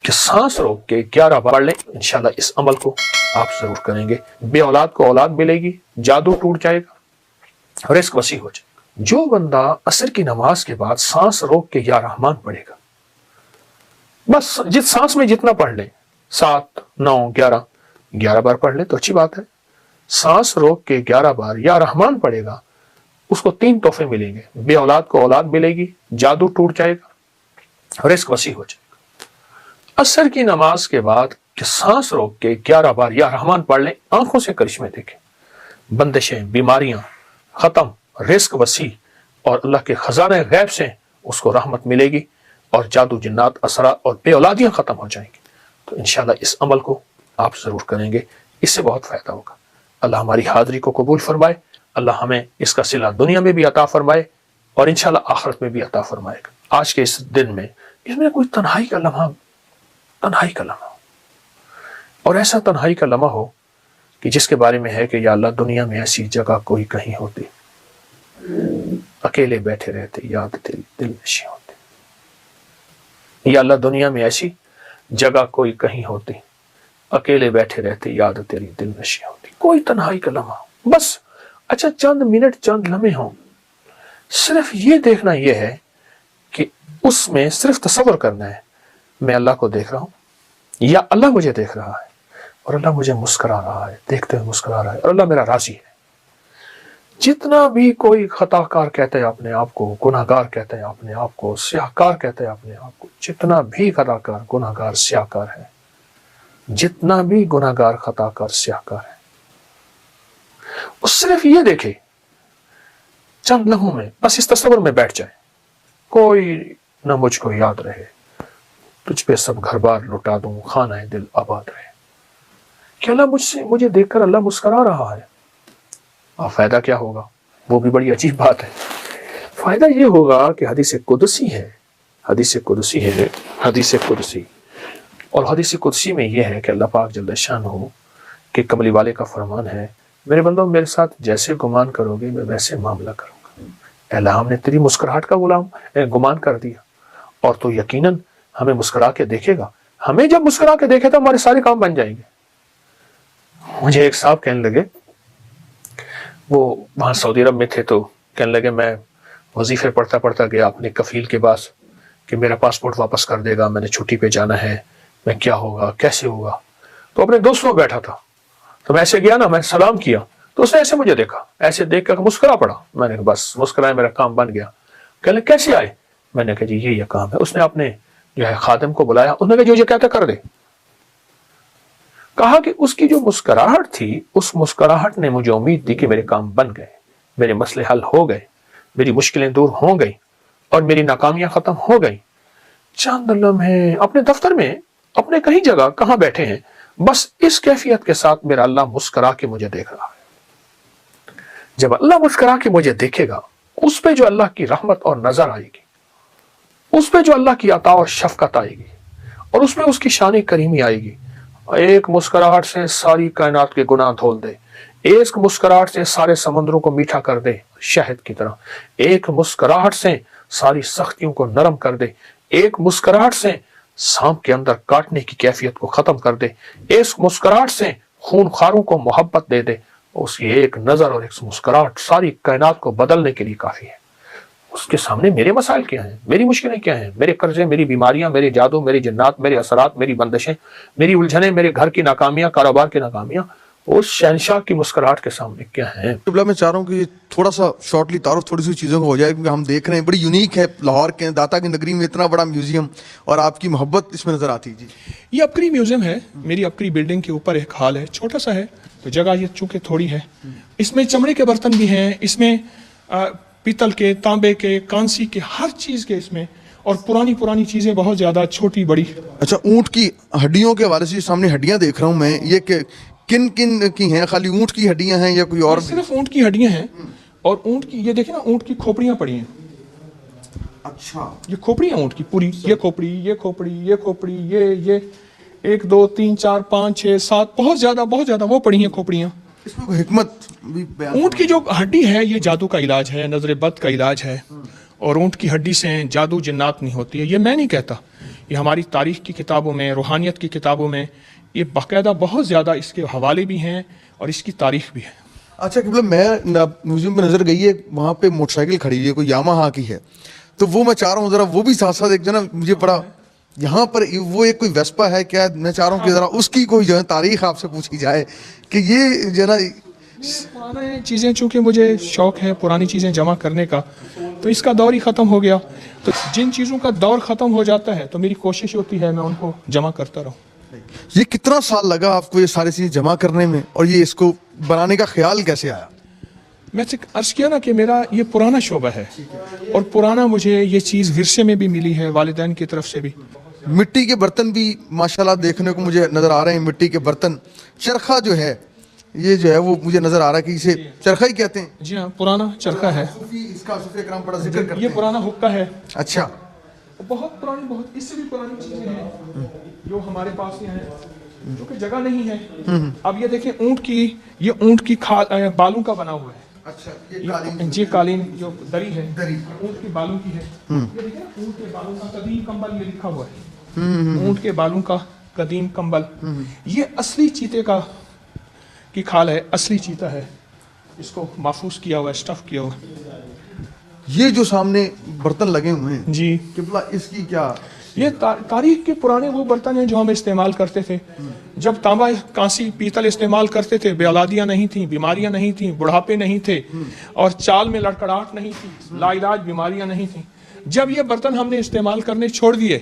کہ سانس روک کے 11 بار لیں. انشاءاللہ اس عمل کو آپ ضرور کریں گے. بے اولاد کو اولاد ملے گی، جادو ٹوٹ جائے گا، رزق وسیع ہو جائے گا. جو بندہ عصر کی نماز کے بعد سانس روک کے یا رحمان پڑھے گا، بس جس سانس میں جتنا پڑھ لیں، 7 9 11 بار پڑھ لیں تو اچھی بات ہے. سانس روک کے 11 بار یا رحمان پڑھے گا، اس کو 3 تحفے ملیں گے. بے اولاد کو اولاد ملے گی، جادو ٹوٹ جائے گا، رزق وسیع ہو جائے گا. عصر کی نماز کے بعد کہ سانس روک کے 11 بار یا رحمان پڑھ لیں، آنکھوں سے کرشمے دیکھیں، بندشیں، بیماریاں ختم، رزق وسیع، اور اللہ کے خزانہ غیب سے اس کو رحمت ملے گی، اور جادو جنات اثرات اور بے اولادیاں ختم ہو جائیں گی. تو انشاءاللہ اس عمل کو آپ ضرور کریں گے، اس سے بہت فائدہ ہوگا. اللہ ہماری حاضری کو قبول فرمائے، اللہ ہمیں اس کا صلہ دنیا میں بھی عطا فرمائے اور انشاءاللہ آخرت میں بھی عطا فرمائے گا. آج کے اس دن میں اس میں کوئی تنہائی کا لمحہ ہو، اور ایسا تنہائی کا لمحہ ہو کہ جس کے بارے میں ہے کہ یا اللہ دنیا میں ایسی جگہ کوئی کہیں ہوتی، اکیلے بیٹھے رہتے، یاد تیری دل نشیں ہوتے. یا اللہ دنیا میں ایسی جگہ کوئی کہیں ہوتی، اکیلے بیٹھے رہتے، یاد تیری دل نشیں ہوتی. کوئی تنہائی کا لمحہ ہو، بس اچھا چند منٹ چند لمحے ہوں، صرف یہ دیکھنا یہ ہے کہ اس میں صرف تصور کرنا ہے میں اللہ کو دیکھ رہا ہوں، یا اللہ مجھے دیکھ رہا ہے اور اللہ مجھے مسکرا رہا ہے، دیکھتے ہوئے مسکرا رہا ہے، اور اللہ میرا راضی ہے. جتنا بھی کوئی خطا کار کہتا ہے اپنے آپ کو، گناہ گار کہتا ہے اپنے آپ کو، سیاہ کار کہتا ہے اپنے آپ کو، جتنا بھی خطا کار گناہ گار سیاہ کار ہے، جتنا بھی گناہ گار خطا کار سیاہ کار ہے، وہ صرف یہ دیکھے چند لمحوں میں، بس اس تصور میں بیٹھ جائے، کوئی نہ مجھ کو یاد رہے، تجھ پہ سب گھر بار لٹا دوں، خانہ دل آباد رہے. کہ اللہ مجھے دیکھ کر اللہ مسکرا رہا ہے. اور فائدہ کیا ہوگا؟ وہ بھی بڑی عجیب بات ہے. فائدہ یہ ہوگا کہ حدیث قدسی ہے، اور حدیث قدسی میں یہ ہے کہ اللہ پاک جل شانہ کہ کملی والے کا فرمان ہے، میرے بندوں میرے ساتھ جیسے گمان کرو گے میں ویسے معاملہ کروں گا. اے اللہ ہم نے تیری مسکراہٹ کا گمان کر دیا، اور تو یقیناً ہمیں مسکرا کے دیکھے گا. ہمیں جب مسکرا کے دیکھے تو ہمارے سارے کام بن جائیں گے. مجھے ایک صاحب کہنے لگے، وہ وہاں سعودی عرب میں تھے، تو کہنے لگے میں وظیفے پڑھتا گیا اپنے کفیل کے پاس کہ میرا پاسپورٹ واپس کر دے گا، میں نے چھٹی پہ جانا ہے، میں کیا ہوگا کیسے ہوگا. تو اپنے دوستوں میں بیٹھا تھا، تو میں ایسے گیا نا، میں سلام کیا تو اس نے ایسے مجھے دیکھا، ایسے دیکھ کر مسکرا پڑا. میں نے بس مسکرایا، میرا کام بن گیا. کہنے لگے کیسے آئے؟ میں نے کہا جی یہ کام ہے. اس نے اپنے جو ہے خادم کو بلایا، انہوں نے کہا جو کہتا کر دے. کہا کہ اس کی جو مسکراہٹ تھی، اس مسکراہٹ نے مجھے امید دی کہ میرے کام بن گئے، میرے مسئلے حل ہو گئے، میری مشکلیں دور ہو گئی، اور میری ناکامیاں ختم ہو گئی. چند لمحے اپنے دفتر میں، اپنے کہیں جگہ کہاں بیٹھے ہیں، بس اس کیفیت کے ساتھ میرا اللہ مسکرا کے مجھے دیکھ رہا ہے. جب اللہ مسکرا کے مجھے دیکھے گا، اس پہ جو اللہ کی رحمت اور نظر آئے گی، اس پہ جو اللہ کی عطا اور شفقت آئے گی، اور اس میں اس کی شان کریمی آئے گی. ایک مسکراہٹ سے ساری کائنات کے گناہ دھول دے، ایک مسکراہٹ سے سارے سمندروں کو میٹھا کر دے شہد کی طرح، ایک مسکراہٹ سے ساری سختیوں کو نرم کر دے، ایک مسکراہٹ سے سانپ کے اندر کاٹنے کی کیفیت کو ختم کر دے، ایک مسکراہٹ سے خون خاروں کو محبت دے دے. اس کی ایک نظر اور ایک مسکراہٹ ساری کائنات کو بدلنے کے لیے کافی ہے. اس کے سامنے میرے مسائل کیا ہیں، میری مشکلیں کیا ہیں، میرے قرضے، میری بیماریاں، میرے جادو، میری جنات، میرے اثرات، میری بندشیں، میری الجھنیں، میرے گھر کی ناکامیاں، کاروبار کی ناکامیاں، اس شہنشاہ کی مسکراہٹ کے سامنے کیا ہیں. میں چاہ رہا ہوں کہ تھوڑا سا شارٹلی تعارف تھوڑی سی چیزوں کا ہو جائے، کیونکہ ہم دیکھ رہے ہیں بڑی یونیک ہے لاہور کے داتا کی نگری میں اتنا بڑا میوزیم، اور آپ کی محبت اس میں نظر آتی. جی یہ اپکری میوزیم ہے، میری اپکری بلڈنگ کے اوپر ایک ہال ہے، چھوٹا سا ہے، تو جگہ یہ چونکہ تھوڑی ہے. اس میں چمڑے کے برتن بھی ہیں، اس میں پیتل کے، تانبے کے، کانسی کے، ہر چیز کے اس میں، اور پرانی چیزیں بہت زیادہ چھوٹی بڑی. اچھا، اونٹ کی ہڈیوں کے حوالے سے سامنے ہڈیاں دیکھ رہا ہوں میں، یہ کہ کن کی ہیں؟ خالی اونٹ کی ہڈیاں ہیں یا کوئی اور؟ صرف اونٹ کی ہڈیاں ہیں، اور اونٹ کی یہ دیکھیں نا، اونٹ کی کھوپڑیاں پڑی ہیں. اچھا، یہ کھوپڑی ہیں اونٹ کی پوری، یہ کھوپڑی، یہ کھوپڑی، یہ کھوپڑی، یہ 1 2 3 4 5 6 7 بہت زیادہ وہ پڑی ہیں کھوپڑیاں. اس میں کوئی حکمت بھی بیان؟ اونٹ کی جو ہڈی ہے یہ جادو کا علاج ہے، نظر بد کا علاج ہے، اور اونٹ کی ہڈی سے جادو جنات نہیں ہوتی ہے. یہ میں نہیں کہتا، یہ ہماری تاریخ کی کتابوں میں، روحانیت کی کتابوں میں یہ باقاعدہ بہت زیادہ اس کے حوالے بھی ہیں اور اس کی تاریخ بھی ہے۔ اچھا قبلہ، میں میوزیم پہ نظر گئی ہے، وہاں پہ موٹر سائیکل کھڑی ہوئی ہے، کوئی یاماہا کی ہے، تو وہ میں چاہ رہا ہوں ذرا وہ بھی ساتھ ساتھ ایک جو نا مجھے بڑا یہاں پر وہ ایک کوئی ویسپا ہے کیا، میں چاہ رہا ہوں کہ ذرا اس کی کوئی جو ہے تاریخ آپ سے پوچھی جائے کہ یہ جو ہے نا پرانی چیزیں، چونکہ مجھے شوق ہے پرانی چیزیں جمع کرنے کا، تو اس کا دور ہی ختم ہو گیا، تو جن چیزوں کا دور ختم ہو جاتا ہے تو میری کوشش ہوتی ہے میں ان کو جمع کرتا رہوں۔ یہ کتنا سال لگا آپ کو یہ ساری چیزیں جمع کرنے میں، اور یہ اس کو بنانے کا خیال کیسے آیا؟ میں سے عرض کیا نا کہ میرا یہ پرانا شعبہ ہے، اور پرانا مجھے یہ چیز ورثے میں بھی ملی ہے، والدین کی طرف سے بھی۔ مٹی کے برتن بھی ماشاءاللہ دیکھنے کو مجھے نظر آ رہے ہیں، مٹی کے برتن، چرخہ جو ہے یہ جو ہے وہ مجھے نظر آ رہا ہے کہ اسے چرخہ ہی کہتے ہیں۔ جی ہاں، پرانا چرخہ ہے، اس کا صوفیہ کرام بڑا ذکر کرتے یہ ہیں۔ پرانا حقہ ہے، اچھا، بہت پرانی، بہت اس سے بھی پرانی چیزیں ہیں جو ہمارے پاس یہ ہیں، جو کہ جگہ نہیں ہے۔ اب یہ دیکھیں اونٹ کی بالوں کا بنا ہوا ہے، اچھا، یہ قالین، جی قالین جو دری ہے دری، اونٹ کے بالوں کی ہے۔ یہ دیکھیں نا، اونٹ کے بالوں کا قدیم کمبل یہ لکھا ہوا ہے، اونٹ کے بالوں کا قدیم کمبل، یہ اصلی چیتے کی کھال ہے، اصلی چیتا ہے، اس کو محفوظ کیا ہوا ہے، اسٹف کیا ہوا ہے۔ یہ جو سامنے برتن لگے ہوئے ہیں جی، قبلہ، اس کی کیا؟ یہ تاریخ کے پرانے وہ برتن ہیں جو ہم استعمال کرتے تھے جب تانبا، کانسی، پیتل استعمال کرتے تھے، بے اولادیاں نہیں تھیں، بیماریاں نہیں تھیں، بڑھاپے نہیں تھے، اور چال میں لڑکڑاہٹ نہیں تھی، لا علاج بیماریاں نہیں تھیں۔ جب یہ برتن ہم نے استعمال کرنے چھوڑ دیے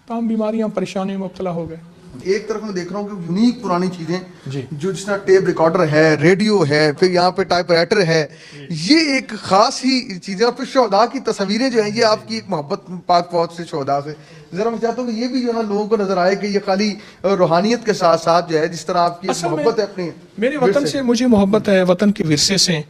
تو ہم بیماریاں، پریشانیوں میں مبتلا ہو گئے۔ ایک طرف میں دیکھ رہا ہوں کہ یونیک پرانی چیزیں جی، جو جس طرح ٹیپ ریکارڈر ہے، ریڈیو ہے، پھر یہاں پہ ٹائپ رائٹر ہے، یہ ایک خاص ہی چیزیں، اور پھر شہداء کی تصویریں جو ہیں، یہ آپ کی ایک محبت پاک فوج سے، شہداء سے، ذرا میں چاہتا ہوں کہ یہ بھی جو ہے نا لوگوں کو نظر آئے کہ یہ خالی روحانیت کے ساتھ ساتھ جو ہے جس طرح آپ کی ایک محبت ہے اپنے میرے وطن سے، مجھے محبت ہے وطن کے ورثے سے،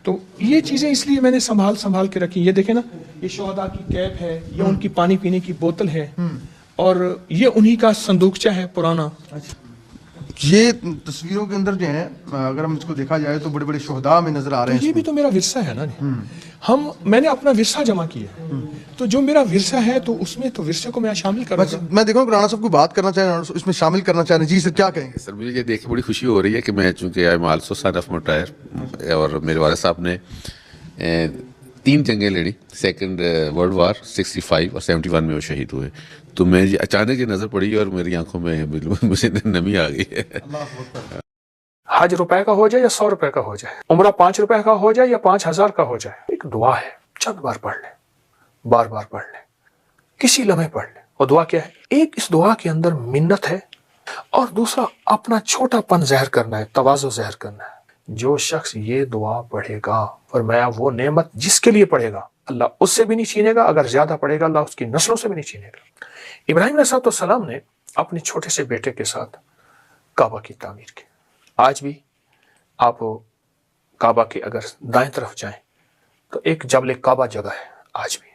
تو یہ چیزیں اس لیے میں نے سنبھال کے رکھی۔ یہ دیکھیں نا، یہ شہداء کی کیپ ہے، یہ ان کی پانی پینے کی بوتل ہے، اور یہ انہی کا صندوقچہ ہے پرانا۔ یہ تصویروں کے اندر جو ہیں اگر ہم اس کو دیکھا جائے تو بڑے بڑے شہداء میں نظر آ رہے ہیں۔ یہ بھی تو میرا ورثہ ہے نا، میں نے اپنا ورثہ جمع کیا، تو جو میرا ورثہ ہے تو اس میں تو ورثے کو میں شامل کروں گا۔ میں دیکھوں کہ رانا صاحب کو بات کرنا چاہیں، اس میں شامل کرنا چاہیں، جی سر کیا کہیں گے؟ سر مجھے یہ دیکھ کے بڑی خوشی ہو رہی ہے کہ میں، چونکہ I am also son of martyr, اور میرے والد صاحب نے 3 جنگیں لڑی، سیکنڈ ورلڈ وار 65 اور 71 میں وہ شہید ہوئے، تو میں اچانک یہ نظر پڑی اور میری آنکھوں میں مجھے نمی آ گئی ہے۔ حج روپے کا ہو جائے یا 100 روپے کا ہو جائے، عمرہ 5 روپے کا ہو جائے یا 5000 کا ہو جائے، ایک دعا ہے، چند بار پڑھ لیں، بار بار پڑھ لیں، کسی لمحے پڑھ لیں۔ اور دعا کیا ہے؟ ایک اس دعا کے اندر منت ہے، اور دوسرا اپنا چھوٹا پن ظاہر کرنا ہے، تواضع ظاہر کرنا ہے۔ جو شخص یہ دعا پڑھے گا، فرمایا وہ نعمت جس کے لیے پڑھے گا اللہ اس سے بھی نہیں چھینے گا، اگر زیادہ پڑھے گا اللہ اس کی نسلوں سے بھی نہیں چھینے گا۔ ابراہیم علیہ السلام نے اپنے چھوٹے سے بیٹے کے ساتھ کعبہ کی تعمیر کی۔ آج بھی آپ کعبہ کے اگر دائیں طرف جائیں تو ایک جبل کعبہ جگہ ہے، آج بھی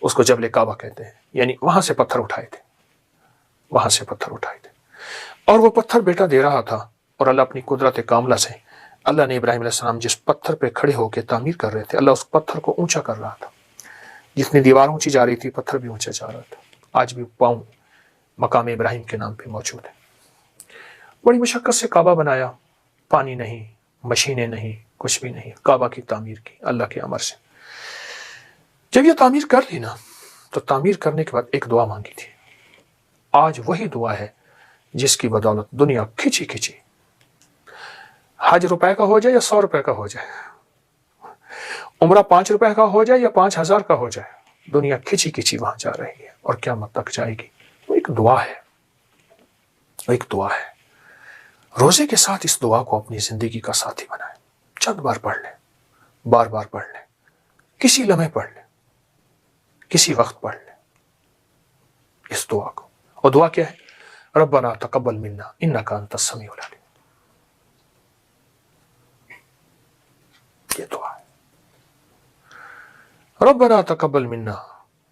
اس کو جبل کعبہ کہتے ہیں، یعنی وہاں سے پتھر اٹھائے تھے، وہاں سے پتھر اٹھائے تھے، اور وہ پتھر بیٹا دے رہا تھا، اور اللہ اپنی قدرت کاملہ سے، اللہ نے ابراہیم علیہ السلام جس پتھر پہ کھڑے ہو کے تعمیر کر رہے تھے، اللہ اس پتھر کو اونچا کر رہا تھا، جتنی دیوار اونچی جا رہی تھی پتھر بھی اونچا جا رہا تھا۔ آج بھی پاؤں مقام ابراہیم کے نام پہ موجود ہے۔ بڑی مشقت سے کعبہ بنایا، پانی نہیں، مشینیں نہیں، کچھ بھی نہیں، کعبہ کی تعمیر کی اللہ کے امر سے۔ جب یہ تعمیر کر لی نا، تو تعمیر کرنے کے بعد ایک دعا مانگی تھی، آج وہی دعا ہے جس کی بدولت دنیا کھچی کھچی، حج روپے کا ہو جائے یا 100 روپے کا ہو جائے، عمرہ 5 روپے کا ہو جائے یا 5000 کا ہو جائے، دنیا کھچی کھچی وہاں جا رہی ہے اور قیامت تک جائے گی۔ وہ ایک دعا ہے، وہ ایک دعا ہے۔ روزے کے ساتھ اس دعا کو اپنی زندگی کا ساتھی بنائیں، چند بار پڑھ لیں، بار بار پڑھ لیں، کسی لمحے پڑھ لیں، کسی وقت پڑھ لیں اس دعا کو۔ اور دعا کیا ہے؟ ربنا تقبل منا انک انت السمیع العلیم، یہ دعا ہے، ربنا تقبل منا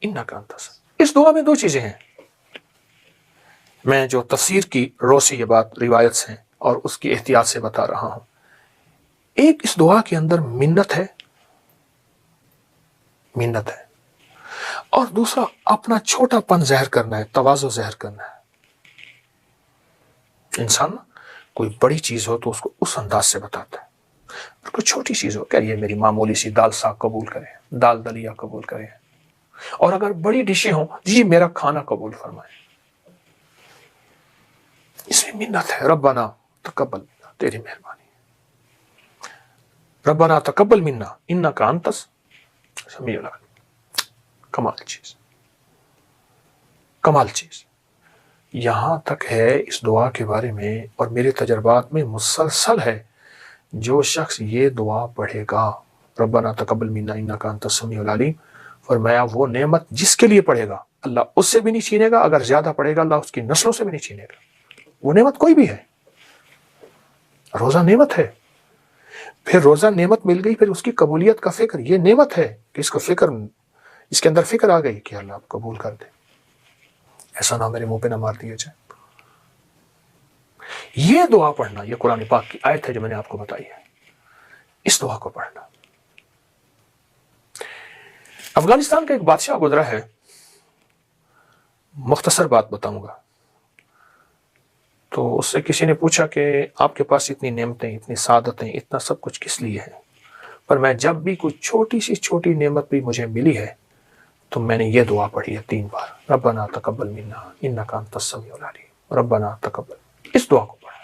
انک انت السمیع۔ اس دعا میں 2 چیزیں ہیں، میں جو تفسیر کی رو سے یہ بات روایت سے اور اس کی احتیاط سے بتا رہا ہوں۔ ایک اس دعا کے اندر منت ہے، منت ہے، اور دوسرا اپنا چھوٹا پن ظاہر کرنا ہے, تواضع ظاہر کرنا ہے. انسان کوئی بڑی چیز ہو تو اس کو اس انداز سے بتاتا ہے, اور کوئی چھوٹی چیز ہو کہ یہ میری معمولی سی دال ساگ قبول کریں, دال دلیا قبول کریں, اور اگر بڑی ڈشیں ہوں جی میرا کھانا قبول فرمائیں. اس میں منت ہے, ربنا تقبل منا, تیری مہربانی, ربنا تقبل منا انک انت السمیع العلیم. کمال چیز, کمال چیز. یہاں تک ہے اس دعا کے بارے میں, اور میرے تجربات میں مسلسل ہے, جو شخص یہ دعا پڑھے گا ربنا تقبل منا انک انت السمیع العلیم, فرمایا وہ نعمت جس کے لیے پڑھے گا اللہ اس سے بھی نہیں چھینے گا, اگر زیادہ پڑھے گا اللہ اس کی نسلوں سے بھی نہیں چھینے گا. وہ نعمت کوئی بھی ہے, روزہ نعمت ہے, پھر روزہ نعمت مل گئی, پھر اس کی قبولیت کا فکر, یہ نعمت ہے کہ اس کا فکر, اس کے اندر فکر آ گئی کہ اللہ آپ قبول کر دے, ایسا نہ میرے منہ پہ نہ مار دیا جائے. یہ دعا پڑھنا, یہ قرآن پاک کی آیت ہے جو میں نے آپ کو بتائی ہے, اس دعا کو پڑھنا. افغانستان کا ایک بادشاہ گزرا ہے, مختصر بات بتاؤں گا. تو اس سے کسی نے پوچھا کہ آپ کے پاس اتنی نعمتیں, اتنی سعادتیں, اتنا سب کچھ کس لیے ہے؟ پر میں جب بھی کوئی چھوٹی سی چھوٹی نعمت بھی مجھے ملی ہے تو میں نے یہ دعا پڑھی ہے 3 بار, ربنا تقبل منا انک انت السمیع العلیم, ربنا تقبل. اس دعا کو پڑھا,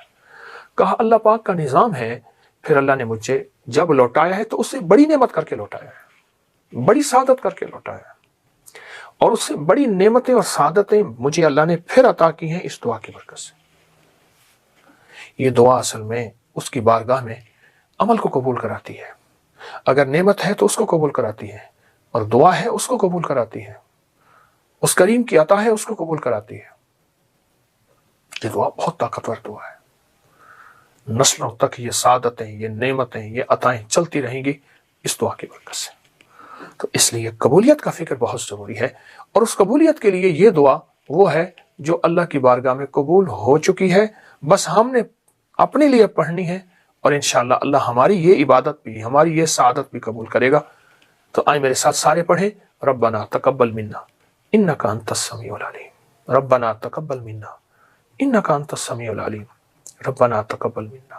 کہا اللہ پاک کا نظام ہے, پھر اللہ نے مجھے جب لوٹایا ہے تو اس سے بڑی نعمت کر کے لوٹایا ہے, بڑی سعادت کر کے لوٹایا ہے, اور اس سے بڑی نعمتیں اور سعادتیں مجھے اللہ نے پھر عطا کی ہیں اس دعا کی برکت سے. یہ دعا اصل میں اس کی بارگاہ میں عمل کو قبول کراتی ہے. اگر نعمت ہے تو اس کو قبول کراتی ہے, اور دعا ہے اس کو قبول کراتی ہے, اس کریم کی عطا ہے اس کو قبول کراتی ہے. یہ دعا بہت طاقتور دعا ہے, نسلوں تک یہ سعادتیں, یہ نعمتیں, یہ عطائیں چلتی رہیں گی اس دعا کی برکت سے. تو اس لیے قبولیت کا فکر بہت ضروری ہے, اور اس قبولیت کے لیے یہ دعا وہ ہے جو اللہ کی بارگاہ میں قبول ہو چکی ہے, بس ہم نے اپنے لیے پڑھنی ہے, اور انشاءاللہ اللہ ہماری یہ عبادت بھی, ہماری یہ سعادت بھی قبول کرے گا. تو آئیں میرے ساتھ سارے پڑھیں, ربنا تقبل منا انک انت السمیع العلیم, ربنا تقبل منا انک انت السمیع العلیم, ربنا تقبل منا